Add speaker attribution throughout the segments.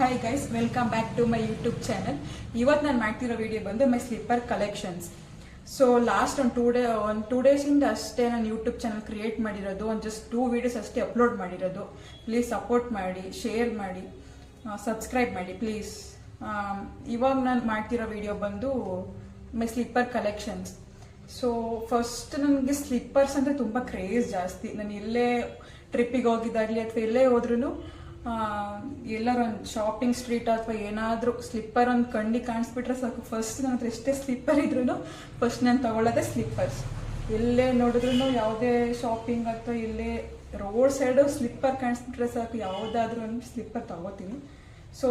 Speaker 1: Hi guys, welcome back to my YouTube channel. ಇವತ್ತು ನಾನು ಮಾಡ್ತಿರೋ ವಿಡಿಯೋ ಬಂದು my slipper collections. So last ಒಂದು ಟೂ ಡೇಸಿಂದ ಅಷ್ಟೇ ನಾನು ಯೂಟ್ಯೂಬ್ ಚಾನಲ್ ಕ್ರಿಯೇಟ್ ಮಾಡಿರೋದು. ಒಂದು ಜಸ್ಟ್ 2 ವೀಡಿಯೋಸ್ ಅಷ್ಟೇ ಅಪ್ಲೋಡ್ ಮಾಡಿರೋದು. ಪ್ಲೀಸ್ ಸಪೋರ್ಟ್ ಮಾಡಿ, ಶೇರ್ ಮಾಡಿ, ಸಬ್ಸ್ಕ್ರೈಬ್ ಮಾಡಿ ಪ್ಲೀಸ್. ಇವಾಗ ನಾನು ಮಾಡ್ತಿರೋ ವಿಡಿಯೋ ಬಂದು my slipper collections. So first ನನಗೆ ಸ್ಲಿಪ್ಪರ್ಸ್ ಅಂದರೆ ತುಂಬ ಕ್ರೇಜ್ ಜಾಸ್ತಿ. ನಾನು ಎಲ್ಲೇ ಟ್ರಿಪ್ಪಿಗೆ ಹೋಗಿದ್ದಾಗಲಿ ಅಥವಾ ಎಲ್ಲೇ ಹೋದ್ರೂ ಎಲ್ಲರೂ ಒಂದು ಶಾಪಿಂಗ್ ಸ್ಟ್ರೀಟ್ ಅಥವಾ ಏನಾದರೂ ಸ್ಲಿಪ್ಪರ್ ಒಂದು ಕಣ್ಣಿಗೆ ಕಾಣಿಸ್ಬಿಟ್ರೆ ಸಾಕು, ಫಸ್ಟ್ ನನ್ನ ಹತ್ರ ಎಷ್ಟೇ ಸ್ಲಿಪ್ಪರ್ ಇದ್ರೂ ಫಸ್ಟ್ ನಾನು ತಗೊಳ್ಳೋದೇ ಸ್ಲಿಪ್ಪರ್ಸ್. ಎಲ್ಲೇ ನೋಡಿದ್ರು ಯಾವುದೇ ಶಾಪಿಂಗ್ ಅಥವಾ ಎಲ್ಲೇ ರೋಡ್ ಸೈಡು ಸ್ಲಿಪ್ಪರ್ ಕಾಣಿಸ್ಬಿಟ್ರೆ ಸಾಕು, ಯಾವುದಾದ್ರೂ ಒಂದು ಸ್ಲಿಪ್ಪರ್ ತಗೋತೀನಿ. ಸೊ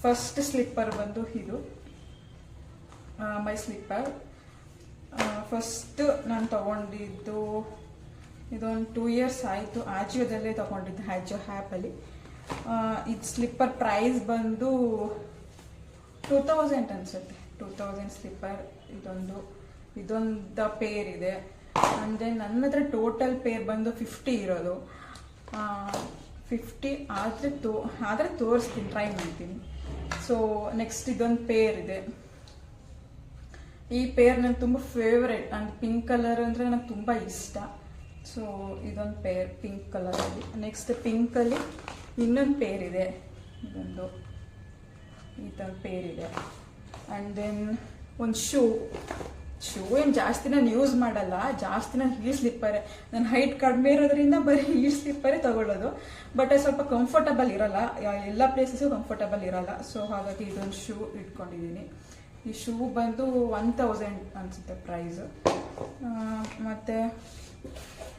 Speaker 1: ಫಸ್ಟ್ ಸ್ಲಿಪ್ಪರ್ ಬಂದು ಇದು ಮೈ ಸ್ಲಿಪ್ಪರ್. ಫಸ್ಟ್ ನಾನು ತಗೊಂಡಿದ್ದು ಇದೊಂದು 2 ಇಯರ್ಸ್ ಆಯಿತು. ಆಜಿಯೋದಲ್ಲೇ ತಗೊಂಡಿದ್ದು, ಆಜಿಯೋ ಆ್ಯಪಲ್ಲಿ. ಇದು ಸ್ಲಿಪ್ಪರ್ ಪ್ರೈಸ್ ಬಂದು 2000 ಅನ್ಸುತ್ತೆ. 2000 ಸ್ಲಿಪ್ಪರ್. ಇದೊಂದು ಪೇರ್ ಇದೆ. ಆ್ಯಂಡ್ ದೆನ್ ನನ್ನ ಹತ್ರ ಟೋಟಲ್ ಪೇರ್ ಬಂದು 50 ಇರೋದು. 50 ಆದರೆ ತೋರಿಸ್ತೀನಿ, ಟ್ರೈ ಮಾಡ್ತೀನಿ. ಸೊ ನೆಕ್ಸ್ಟ್ ಇದೊಂದು ಪೇರ್ ಇದೆ. ಈ ಪೇರ್ ನನಗೆ ತುಂಬ ಫೇವ್ರೆಟ್. ಆ್ಯಂಡ್ ಪಿಂಕ್ ಕಲರ್ ಅಂದರೆ ನನಗೆ ತುಂಬ ಇಷ್ಟ. ಸೊ ಇದೊಂದು ಪೇರ್ ಪಿಂಕ್ ಕಲರಲ್ಲಿ. ನೆಕ್ಸ್ಟ್ ಪಿಂಕಲ್ಲಿ ಇನ್ನೊಂದು ಪೇರ್ ಇದೆ. ಈ ಥರ ಪೇರ್ ಇದೆ. ಆ್ಯಂಡ್ ದೆನ್ ಒಂದು ಶೂ ಏನು ಜಾಸ್ತಿ ನಾನು ಯೂಸ್ ಮಾಡಲ್ಲ. ಜಾಸ್ತಿ ನಾನು ಹೀಲ್ ಸ್ಲಿಪ್ಪರೇ. ನನ್ನ ಹೈಟ್ ಕಡಿಮೆ ಇರೋದ್ರಿಂದ ಬರೀ ಹೀಲ್ ಸ್ಲಿಪ್ಪರೇ ತಗೊಳ್ಳೋದು. ಬಟ್ ಅದು ಸ್ವಲ್ಪ ಕಂಫರ್ಟಬಲ್ ಇರಲ್ಲ, ಎಲ್ಲ ಪ್ಲೇಸಸ್ಸು ಕಂಫರ್ಟಬಲ್ ಇರಲ್ಲ. ಸೊ ಹಾಗಾಗಿ ಇದೊಂದು ಶೂ ಇಟ್ಕೊಂಡಿದ್ದೀನಿ. ಈ ಶೂ ಬಂದು 1000 ಅನಿಸುತ್ತೆ ಪ್ರೈಸು. ಮತ್ತು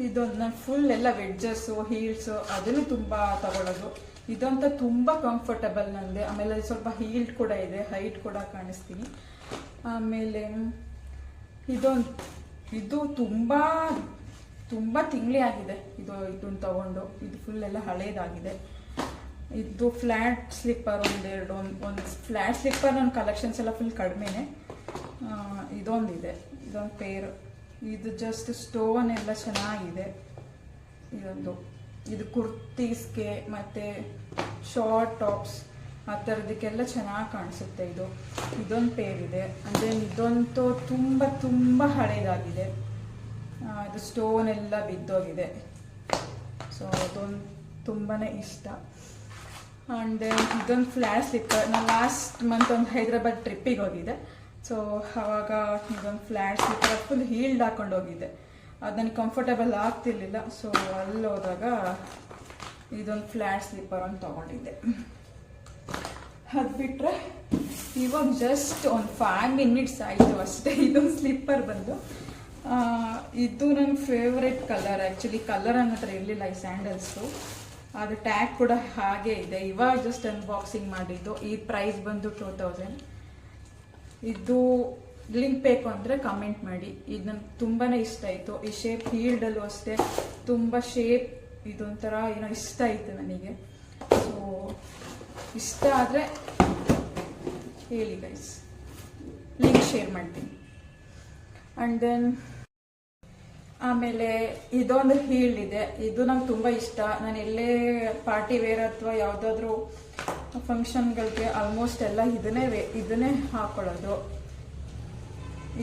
Speaker 1: ಇದೊಂದು ನಾನು ಫುಲ್ ಎಲ್ಲ ವೆಡ್ಜಸ್ಸು, ಹೀಲ್ಸು ಅದನ್ನು ತುಂಬ ತಗೊಳ್ಳೋದು. ಇದಂತ ತುಂಬ ಕಂಫರ್ಟಬಲ್ ನನಗೆ. ಆಮೇಲೆ ಸ್ವಲ್ಪ ಹೀಲ್ಡ್ ಕೂಡ ಇದೆ, ಹೈಟ್ ಕೂಡ ಕಾಣಿಸ್ತೀನಿ. ಆಮೇಲೆ ಇದು ತುಂಬ ತಿಂಗಳಿ ಆಗಿದೆ ಇದನ್ನು ತಗೊಂಡು. ಇದು ಫುಲ್ ಎಲ್ಲ ಹಳೇದಾಗಿದೆ. ಇದು ಫ್ಲ್ಯಾಟ್ ಸ್ಲಿಪ್ಪರ್ ಒಂದು ಫ್ಲ್ಯಾಟ್ ಸ್ಲಿಪ್ಪರ್. ನನ್ನ ಕಲೆಕ್ಷನ್ಸ್ ಎಲ್ಲ ಫುಲ್ ಕಡಿಮೆನೆ. ಇದೊಂದು ಪೇರು. ಇದು ಜಸ್ಟ್ ಸ್ಟೋನ್ ಎಲ್ಲ ಚೆನ್ನಾಗಿದೆ. ಇದು ಕುರ್ತೀಸ್ಗೆ ಮತ್ತು ಶಾರ್ಟ್ ಟಾಪ್ಸ್ ಆ ಥರದಕ್ಕೆಲ್ಲ ಚೆನ್ನಾಗಿ ಕಾಣಿಸುತ್ತೆ. ಇದೊಂದು ಪೇರ್ ಇದೆ. ಅಂದರೆ ಇದಂತೂ ತುಂಬ ಹಳೇದಾಗಿದೆ. ಇದು ಸ್ಟೋನ್ ಎಲ್ಲ ಬಿದ್ದೋಗಿದೆ. ಸೊ ಅದೊಂದು ತುಂಬಾ ಇಷ್ಟ. ಆ್ಯಂಡ್ ಇದೊಂದು ಫ್ಲ್ಯಾಟ್ ಸ್ಲಿಪ್ಪರ್. ನಾನು ಲಾಸ್ಟ್ ಮಂತ್ ಒಂದು ಹೈದ್ರಾಬಾದ್ ಟ್ರಿಪ್ಪಿಗೆ ಹೋಗಿದ್ದೆ. ಸೊ ಆವಾಗ ಇದೊಂದು ಫ್ಲ್ಯಾಟ್ ಸ್ಲಿಪ್ಪರ್ ಫುಲ್ ಹೀಲ್ಡ್ ಹಾಕೊಂಡು ಹೋಗಿದ್ದೆ. ಅದು ನನಗೆ ಕಂಫರ್ಟಬಲ್ ಆಗ್ತಿರ್ಲಿಲ್ಲ. ಸೊ ಅಲ್ಲಿ ಹೋದಾಗ ಇದೊಂದು ಫ್ಲ್ಯಾಟ್ ಸ್ಲಿಪ್ಪರ್ ಒಂದು ತೊಗೊಂಡಿದ್ದೆ. ಅದು ಬಿಟ್ಟರೆ ಇವಾಗ ಜಸ್ಟ್ ಒಂದು 5 ಮಿನಿಟ್ಸ್ ಆಯಿತು ಅಷ್ಟೇ. ಇದೊಂದು ಸ್ಲಿಪ್ಪರ್ ಬಂದು ಇದು ನನ್ನ ಫೇವ್ರೆಟ್ ಕಲರ್. ಆ್ಯಕ್ಚುಲಿ ಕಲರ್ ನನ್ನ ಹತ್ರ ಇರಲಿಲ್ಲ ಈ ಸ್ಯಾಂಡಲ್ಸು. ಅದು ಟ್ಯಾಗ್ ಕೂಡ ಹಾಗೆ ಇದೆ. ಇವಾಗ ಜಸ್ಟ್ ಅನ್ಬಾಕ್ಸಿಂಗ್ ಮಾಡಿದ್ದು. ಈ ಪ್ರೈಸ್ ಬಂದು 2000. ಇದು ಲಿಂಕ್ ಬೇಕು ಅಂದರೆ ಕಮೆಂಟ್ ಮಾಡಿ. ಇದು ನನಗೆ ತುಂಬಾ ಇಷ್ಟ ಆಯಿತು. ಈ ಶೇಪ್ ಹೀಲ್ಡಲ್ಲೂ ಅಷ್ಟೇ ತುಂಬ ಶೇಪ್ ಇದೊಂಥರ ಏನೋ ಇಷ್ಟ ಆಯಿತು ನನಗೆ. ಸೊ ಇಷ್ಟ ಆದರೆ ಹೇಳಿ ಗೈಸ್, ಲಿಂಕ್ ಶೇರ್ ಮಾಡ್ತೀನಿ. ಆ್ಯಂಡ್ ದೆನ್ ಆಮೇಲೆ ಇದೊಂದು ಹೀಲ್ಡ್ ಇದೆ. ಇದು ನಂಗೆ ತುಂಬ ಇಷ್ಟ. ನಾನು ಎಲ್ಲೇ ಪಾರ್ಟಿ ವೇರ್ ಅಥವಾ ಯಾವುದಾದ್ರೂ ಫಂಕ್ಷನ್ಗಳಿಗೆ ಆಲ್ಮೋಸ್ಟ್ ಎಲ್ಲ ಇದನ್ನೇ ಹಾಕೊಳ್ಳೋದು.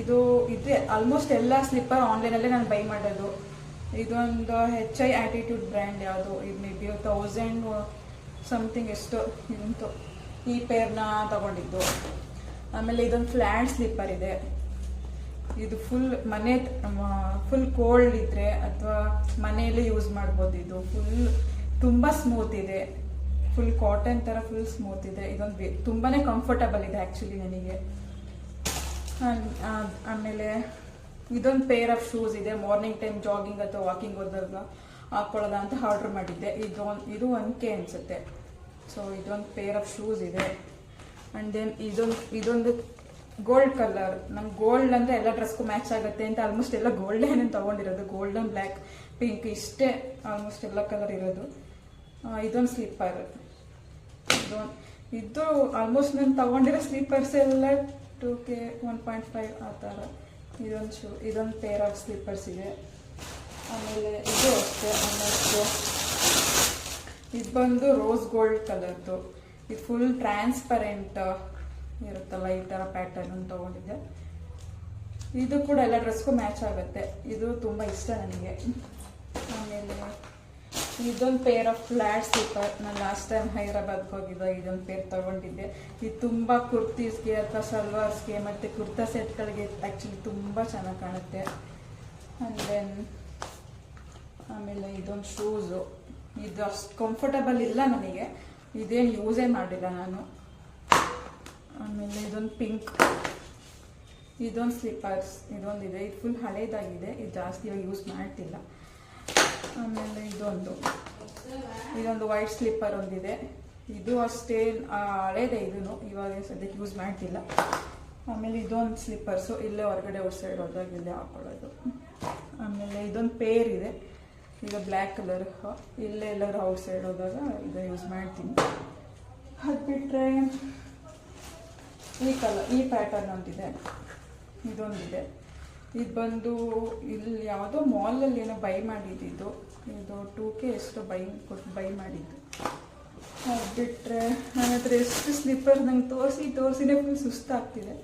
Speaker 1: ಇದು ಆಲ್ಮೋಸ್ಟ್ ಎಲ್ಲ ಸ್ಲಿಪ್ಪರ್ ಆನ್ಲೈನಲ್ಲೇ ನಾನು ಬೈ ಮಾಡೋದು. ಇದೊಂದು HI ಆ್ಯಟಿಟ್ಯೂಡ್ ಬ್ರ್ಯಾಂಡ್ ಯಾವುದು, ಇದು ಮೇ ಬಿ 1000 ಸಮಥಿಂಗ್ ಎಷ್ಟೋ ಇದಂತು. ಈ ಪೇರ್ನ ತಗೊಂಡಿದ್ದು. ಆಮೇಲೆ ಇದೊಂದು ಫ್ಲ್ಯಾಟ್ ಸ್ಲಿಪ್ಪರ್ ಇದೆ. ಇದು ಫುಲ್ ಕೋಲ್ಡ್ ಇದ್ರೆ ಅಥವಾ ಮನೆಯಲ್ಲೇ ಯೂಸ್ ಮಾಡ್ಬೋದು. ಇದು ತುಂಬ ಸ್ಮೂತ್ ಇದೆ. ಫುಲ್ ಕಾಟನ್ ಥರ ಫುಲ್ ಸ್ಮೂತ್ ಇದೆ. ಇದೊಂದು ತುಂಬಾ ಕಂಫರ್ಟಬಲ್ ಇದೆ ಆ್ಯಕ್ಚುಲಿ ನನಗೆ. ಆಮೇಲೆ ಇದೊಂದು ಪೇರ್ ಆಫ್ ಶೂಸ್ ಇದೆ. ಮಾರ್ನಿಂಗ್ ಟೈಮ್ ಜಾಗಿಂಗ್ ಅಥವಾ ವಾಕಿಂಗ್ ಹೋದಾಗ ಹಾಕೊಳ್ಳೋದ ಅಂತ ಆರ್ಡ್ರ್ ಮಾಡಿದ್ದೆ. ಇದು 1K ಅನಿಸುತ್ತೆ. ಸೊ ಇದೊಂದು ಪೇರ್ ಆಫ್ ಶೂಸ್ ಇದೆ. ಆ್ಯಂಡ್ ದೆನ್ ಇದೊಂದು ಗೋಲ್ಡ್ ಕಲರ್. ನಮ್ಗೆ ಗೋಲ್ಡ್ ಅಂದರೆ ಎಲ್ಲ ಡ್ರೆಸ್ಗೂ ಮ್ಯಾಚ್ ಆಗುತ್ತೆ ಅಂತ ಆಲ್ಮೋಸ್ಟ್ ಎಲ್ಲ ಗೋಲ್ಡೇ ನಾನು ತೊಗೊಂಡಿರೋದು. ಗೋಲ್ಡನ್, ಬ್ಲ್ಯಾಕ್, ಪಿಂಕ್ ಇಷ್ಟೇ ಆಲ್ಮೋಸ್ಟ್ ಎಲ್ಲ ಕಲರ್ ಇರೋದು. ಇದೊಂದು ಸ್ಲಿಪ್ಪರ್. ಇದು ಆಲ್ಮೋಸ್ಟ್ ನಾನು ತೊಗೊಂಡಿರೋ ಸ್ಲೀಪರ್ಸ್ ಎಲ್ಲ 2K 1.5 ಆ ಥರ. ಇದೊಂದು ಪೇರ್ ಆಫ್ ಸ್ಲೀಪರ್ಸ್ ಇದೆ. ಆಮೇಲೆ ಇದು ಅಷ್ಟೇ. ಆಮೇಲೆ ಇದು ಬಂದು ರೋಸ್ ಗೋಲ್ಡ್ ಕಲರ್ದು. ಇದು ಫುಲ್ ಟ್ರಾನ್ಸ್ಪರೆಂಟ್ ಇರುತ್ತಲ್ಲ ಈ ಥರ ಪ್ಯಾಟರ್ನ್ ತೊಗೊಂಡಿದ್ದೆ. ಇದು ಕೂಡ ಎಲ್ಲ ಡ್ರೆಸ್ಗೂ ಮ್ಯಾಚ್ ಆಗುತ್ತೆ. ಇದು ತುಂಬ ಇಷ್ಟ ನನಗೆ. ಆಮೇಲೆ ಇದೊಂದು ಪೇರ್ ಆಫ್ ಫ್ಲಾಟ್ ಸ್ಲೀಪರ್. ನಾನು ಲಾಸ್ಟ್ ಟೈಮ್ ಹೈದರಾಬಾದ್ಗೆ ಹೋಗಿದ್ದೆ, ಇದೊಂದು ಪೇರ್ ತೊಗೊಂಡಿದ್ದೆ. ಇದು ತುಂಬ ಕುರ್ತೀಸ್ಗೆ ಅಥವಾ ಸಲ್ವಾರ್ಸ್ಗೆ ಮತ್ತು ಕುರ್ತಾ ಸೆಟ್ಗಳಿಗೆ ಆ್ಯಕ್ಚುಲಿ ತುಂಬ ಚೆನ್ನಾಗಿ ಕಾಣುತ್ತೆ. ಆ್ಯಂಡ್ ದೆನ್ ಆಮೇಲೆ ಇದೊಂದು ಶೂಸು. ಇದು ಅಷ್ಟು ಕಂಫರ್ಟಬಲ್ ಇಲ್ಲ ನನಗೆ, ಇದೇನು ಯೂಸೇ ಮಾಡಿಲ್ಲ ನಾನು. ಆಮೇಲೆ ಇದೊಂದು ಪಿಂಕ್, ಇದೊಂದು ಸ್ಲಿಪ್ಪರ್ಸ್ ಇದೊಂದಿದೆ. ಇದು ಫುಲ್ ಹಳೇದಾಗಿದೆ, ಇದು ಜಾಸ್ತಿ ಯೂಸ್ ಮಾಡ್ತಿಲ್ಲ. ಆಮೇಲೆ ಇದೊಂದು ವೈಟ್ ಸ್ಲಿಪ್ಪರ್ ಒಂದಿದೆ. ಇದು ಅಷ್ಟೇ ಹಳೇದೆ, ಇದನ್ನು ಇವಾಗ ಸದ್ಯಕ್ಕೆ ಯೂಸ್ ಮಾಡ್ತಿಲ್ಲ. ಆಮೇಲೆ ಇದೊಂದು ಸ್ಲಿಪ್ಪರ್ಸು, ಇಲ್ಲೇ ಹೊರಗಡೆ ಔಟ್ ಸೈಡ್ ಹೋದಾಗ ಇಲ್ಲೇ ಹಾಕೊಳ್ಳೋದು. ಆಮೇಲೆ ಇದೊಂದು ಪೇರ್ ಇದೆ, ಇದು ಬ್ಲ್ಯಾಕ್ ಕಲರ್. ಇಲ್ಲೇ ಎಲ್ಲರೂ ಔಟ್ ಸೈಡ್ ಹೋದಾಗ ಇದು ಯೂಸ್ ಮಾಡ್ತೀನಿ. ಅದು ಬಿಟ್ಟರೆ ಈ ಪ್ಯಾಟರ್ನ್ ಒಂದಿದೆ, ಇದೊಂದಿದೆ. ಇದು ಬಂದು ಇಲ್ಲಿ ಯಾವುದೋ ಮಾಲಲ್ಲಿ ಏನೋ ಬೈ ಮಾಡಿದ್ದು. ಇದು 2K ಎಷ್ಟೋ ಬೈ ಮಾಡಿದ್ದು. ಅದು ಬಿಟ್ಟರೆ ನನ್ನ ಹತ್ರ ಎಷ್ಟು ಸ್ಲಿಪ್ಪರ್ ನಂಗೆ ತೋರಿಸಿನೇ ಫುಲ್ ಸುಸ್ತಾಗ್ತಿದೆ.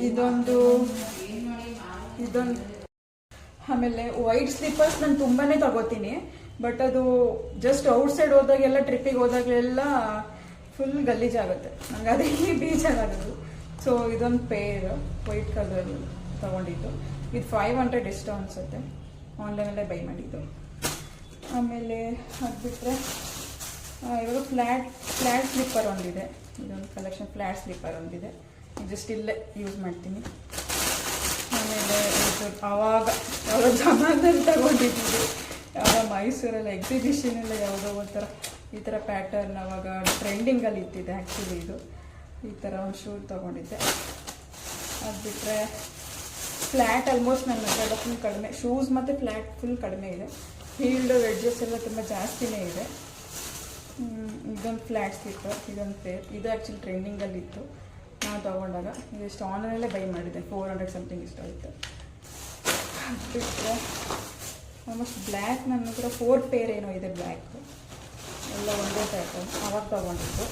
Speaker 1: ಇದೊಂದು ಆಮೇಲೆ ವೈಟ್ ಸ್ಲಿಪ್ಪರ್ಸ್ ನಾನು ತುಂಬಾ ತಗೋತೀನಿ, ಬಟ್ ಅದು ಜಸ್ಟ್ ಔಟ್ ಸೈಡ್ ಹೋದಾಗೆಲ್ಲ, ಟ್ರಿಪ್ಪಿಗೆ ಹೋದಾಗಲೆಲ್ಲ ಫುಲ್ ಗಲೀಜಾಗುತ್ತೆ. ನಂಗೆ ಅದೇ ಬೇಜಾರಾಗೋದು. ಸೊ ಇದೊಂದು ಪೇರ್ ವೈಟ್ ಕಲರ್ ತೊಗೊಂಡಿದ್ದು. ಇದು 500 ಎಷ್ಟೋ ಅನಿಸುತ್ತೆ, ಆನ್ಲೈನಲ್ಲೇ ಬೈ ಮಾಡಿದ್ದು. ಆಮೇಲೆ ಅದು ಬಿಟ್ಟರೆ ಇವಾಗ ಫ್ಲ್ಯಾಟ್ ಸ್ಲಿಪ್ಪರ್ ಒಂದಿದೆ. ಇದೊಂದು ಕಲೆಕ್ಷನ್ ಫ್ಲ್ಯಾಟ್ ಸ್ಲಿಪ್ಪರ್ ಒಂದಿದೆ, ಜಸ್ಟ್ ಇಲ್ಲೇ ಯೂಸ್ ಮಾಡ್ತೀನಿ. ಆಮೇಲೆ ಇದು ಆವಾಗ ಯಾವುದೋ ಜಮಾನಲ್ಲಿ ತಗೊಂಡಿದ್ದು, ಯಾವುದೋ ಮೈಸೂರಲ್ಲಿ ಎಕ್ಸಿಬಿಷನೆಲ್ಲ ಯಾವುದೋ ಒಂಥರ ಈ ಥರ ಪ್ಯಾಟರ್ನ್ ಅವಾಗ ಟ್ರೆಂಡಿಂಗಲ್ಲಿ ಇತ್ತಿದೆ ಆ್ಯಕ್ಚುಲಿ. ಇದು ಈ ಥರ ಒಂದು ಶೂ ತೊಗೊಂಡಿದ್ದೆ. ಅದು ಬಿಟ್ಟರೆ ಫ್ಲ್ಯಾಟ್ ಆಲ್ಮೋಸ್ಟ್ ನನ್ನ ಹತ್ರ ಫುಲ್ ಕಡಿಮೆ, ಶೂಸ್ ಮತ್ತು ಫ್ಲ್ಯಾಟ್ ಫುಲ್ ಕಡಿಮೆ ಇದೆ. ಹೀಲ್ಡ್ ವೆಡ್ಜಸ್ ಎಲ್ಲ ತುಂಬ ಜಾಸ್ತಿನೇ ಇದೆ. ಇದೊಂದು ಫ್ಲ್ಯಾಟ್ ಸ್ಲಿಪ್ಪರ್, ಇದೊಂದು ಪೇರ್. ಇದು ಆ್ಯಕ್ಚುಲಿ ಟ್ರೆಂಡಿಂಗಲ್ಲಿತ್ತು ನಾವು ತೊಗೊಂಡಾಗ. ಇದಿಷ್ಟು ಆನ್ಲೈನಲ್ಲೇ ಬೈ ಮಾಡಿದ್ದೆ, 400 ಸಮಥಿಂಗ್ ಇಷ್ಟ ಆಯಿತು. ಅದು ಬಿಟ್ಟರೆ ಆಲ್ಮೋಸ್ಟ್ ಬ್ಲ್ಯಾಕ್ ನನ್ನ ಹತ್ರ 4 ಪೇರ್ ಏನೋ ಇದೆ ಬ್ಲ್ಯಾಕ್, ಎಲ್ಲ ಒಂದೇ ಪ್ಯಾಟರ್ನ್ ಅವಾಗ ತೊಗೊಂಡಿದ್ದು.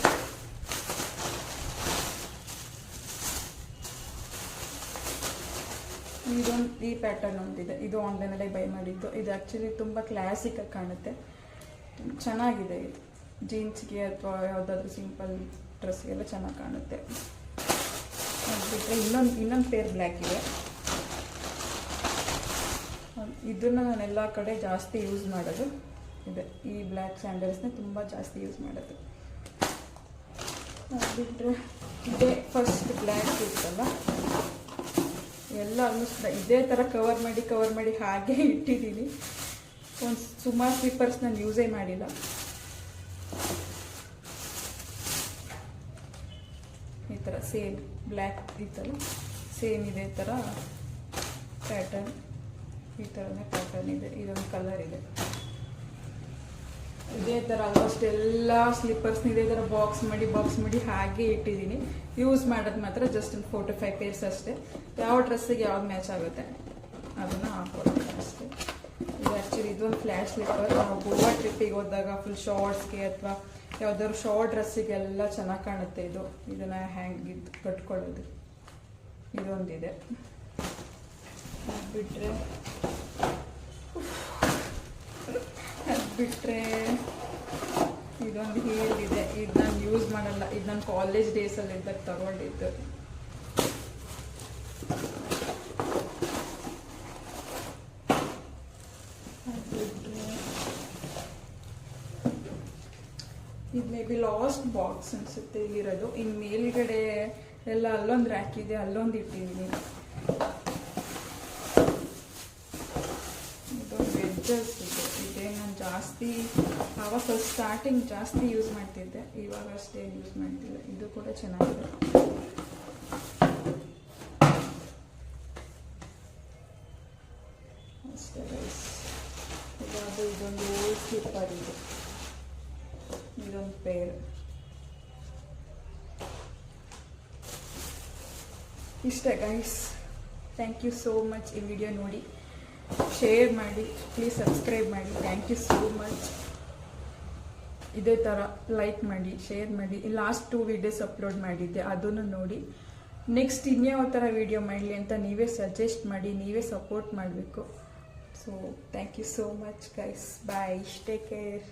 Speaker 1: ಈ ಪ್ಯಾಟರ್ನ್ ಒಂದಿದೆ, ಇದು ಆನ್ಲೈನಲ್ಲೇ ಬೈ ಮಾಡಿದ್ದು. ಇದು ಆ್ಯಕ್ಚುಲಿ ತುಂಬ ಕ್ಲಾಸಿಕಾಗಿ ಕಾಣುತ್ತೆ, ಚೆನ್ನಾಗಿದೆ. ಇದು ಜೀನ್ಸ್ಗೆ ಅಥವಾ ಯಾವುದಾದ್ರೂ ಸಿಂಪಲ್ ಡ್ರೆಸ್ಗೆಲ್ಲ ಚೆನ್ನಾಗಿ ಕಾಣುತ್ತೆ. ಅದು ಬಿಟ್ಟರೆ ಇನ್ನೊಂದು ಪೇರ್ ಬ್ಲ್ಯಾಕ್ ಇದೆ. ಇದನ್ನು ನಾನು ಎಲ್ಲ ಕಡೆ ಜಾಸ್ತಿ ಯೂಸ್ ಮಾಡೋದು ಇದೆ. ಈ ಬ್ಲ್ಯಾಕ್ ಸ್ಯಾಂಡಲ್ಸ್ನ ತುಂಬ ಜಾಸ್ತಿ ಯೂಸ್ ಮಾಡೋದು. ಅದು ಬಿಟ್ಟರೆ ಇದೇ ಫಸ್ಟ್ ಬ್ಲ್ಯಾಕ್ ಇತ್ತಲ್ಲ, ಎಲ್ಲ ಆಲ್ಮೋಸ್ಟ್ ಇದೇ ಥರ ಕವರ್ ಮಾಡಿ ಹಾಗೆ ಇಟ್ಟಿದ್ದೀನಿ. ಒಂದು ಸುಮಾರು ಸ್ಲಿಪ್ಪರ್ಸ್ ನಾನು ಯೂಸೇ ಮಾಡಿಲ್ಲ. ಈ ಥರ ಸೇಮ್ ಬ್ಲ್ಯಾಕ್ ಇತ್ತಲ್ಲ, ಸೇಮ್ ಇದೇ ಥರ ಪ್ಯಾಟರ್ನ್, ಈ ಥರನೇ ಪ್ಯಾಟರ್ನ್ ಇದೆ. ಇದೊಂದು ಕಲರ್ ಇದೆ. ಇದೇ ಥರ ಆಲ್ಮೋಸ್ಟ್ ಎಲ್ಲ ಸ್ಲಿಪ್ಪರ್ಸ್ನ ಇದೇ ಥರ ಬಾಕ್ಸ್ ಮಾಡಿ ಹಾಗೆ ಇಟ್ಟಿದ್ದೀನಿ. ಯೂಸ್ ಮಾಡೋದು ಮಾತ್ರ ಜಸ್ಟ್ ಒಂದು 4 to 5 ಪೇರ್ಸ್ ಅಷ್ಟೇ. ಯಾವ ಡ್ರೆಸ್ಸಿಗೆ ಯಾವ್ದು ಮ್ಯಾಚ್ ಆಗುತ್ತೆ ಅದನ್ನು ಹಾಕೊಳ್ಳೋದು ಅಷ್ಟೇ. ಇದು ಆ್ಯಕ್ಚುಲಿ ಇದೊಂದು ಫ್ಲ್ಯಾಟ್ ಸ್ಲಿಪ್ಪರ್. ನಾವು ಗೋವಾ ಟ್ರಿಪ್ಪಿಗೆ ಹೋದಾಗ ಫುಲ್ ಶಾರ್ಟ್ಸ್ಗೆ ಅಥವಾ ಯಾವುದಾದ್ರು ಶಾರ್ಟ್ ಡ್ರೆಸ್ಸಿಗೆಲ್ಲ ಚೆನ್ನಾಗಿ ಕಾಣುತ್ತೆ ಇದು. ಇದನ್ನು ಹ್ಯಾಂಗ್ ಕಟ್ಕೊಳ್ಳೋದು ಇದೊಂದಿದೆ. ಅದು ಬಿಟ್ಟರೆ ಇದೊಂದು ಹೀಲ್ ಇದೆ. ಇದು ನಾನು ಯೂಸ್ ಮಾಡಲ್ಲ, ಇದು ನಾನು ಕಾಲೇಜ್ ಡೇಸಲ್ಲಿ ಇದ್ದಾಗ ತಗೊಂಡಿದ್ದು. ಇದು ಮೇ ಬಿ ಲಾಸ್ಟ್ ಬಾಕ್ಸ್ ಅನಿಸುತ್ತೆ ಇಲ್ಲಿರೋದು. ಇನ್ನು ಮೇಲ್ಗಡೆ ಎಲ್ಲ ಅಲ್ಲೊಂದು ರ್ಯಾಕ್ ಇದೆ, ಅಲ್ಲೊಂದು ಇಟ್ಟಿದ್ದೀನಿ. ಇದೊಂದು ವೆಡ್ಜಸ್ ಇದೆ. ನಾನು ಜಾಸ್ತಿ ಆವಾಗ ಫಸ್ಟ್ ಸ್ಟಾರ್ಟಿಂಗ್ ಜಾಸ್ತಿ ಯೂಸ್ ಮಾಡ್ತಿದ್ದೆ, ಇವಾಗ ಅಷ್ಟೇನು ಯೂಸ್ ಮಾಡ್ತಿಲ್ಲ. ಇದು ಕೂಡ ಚೆನ್ನಾಗಿದೆ. ಅಷ್ಟೇ ಗೈಸ್. ಇದೊಂದು ಸ್ಲಿಪ್ಪರ್ ಇದೆ, ಇದೊಂದು ಪೇರ್. ಇಷ್ಟೇ guys. Thank you so much. ಈ ವಿಡಿಯೋ ನೋಡಿ ಶೇರ್ ಮಾಡಿ, ಪ್ಲೀಸ್ ಸಬ್ಸ್ಕ್ರೈಬ್ ಮಾಡಿ. Thank you so much. ಇದೇ ಥರ ಲೈಕ್ ಮಾಡಿ, ಶೇರ್ ಮಾಡಿ. ಲಾಸ್ಟ್ 2 ವೀಡಿಯೋಸ್ ಅಪ್ಲೋಡ್ ಮಾಡಿದ್ದೆ, ಅದನ್ನು ನೋಡಿ. ನೆಕ್ಸ್ಟ್ ಇನ್ಯಾವ ಥರ ವೀಡಿಯೋ ಮಾಡಲಿ ಅಂತ ನೀವೇ ಸಜೆಸ್ಟ್ ಮಾಡಿ, ನೀವೇ ಸಪೋರ್ಟ್ ಮಾಡಬೇಕು. So thank you so much guys. Bye, take care.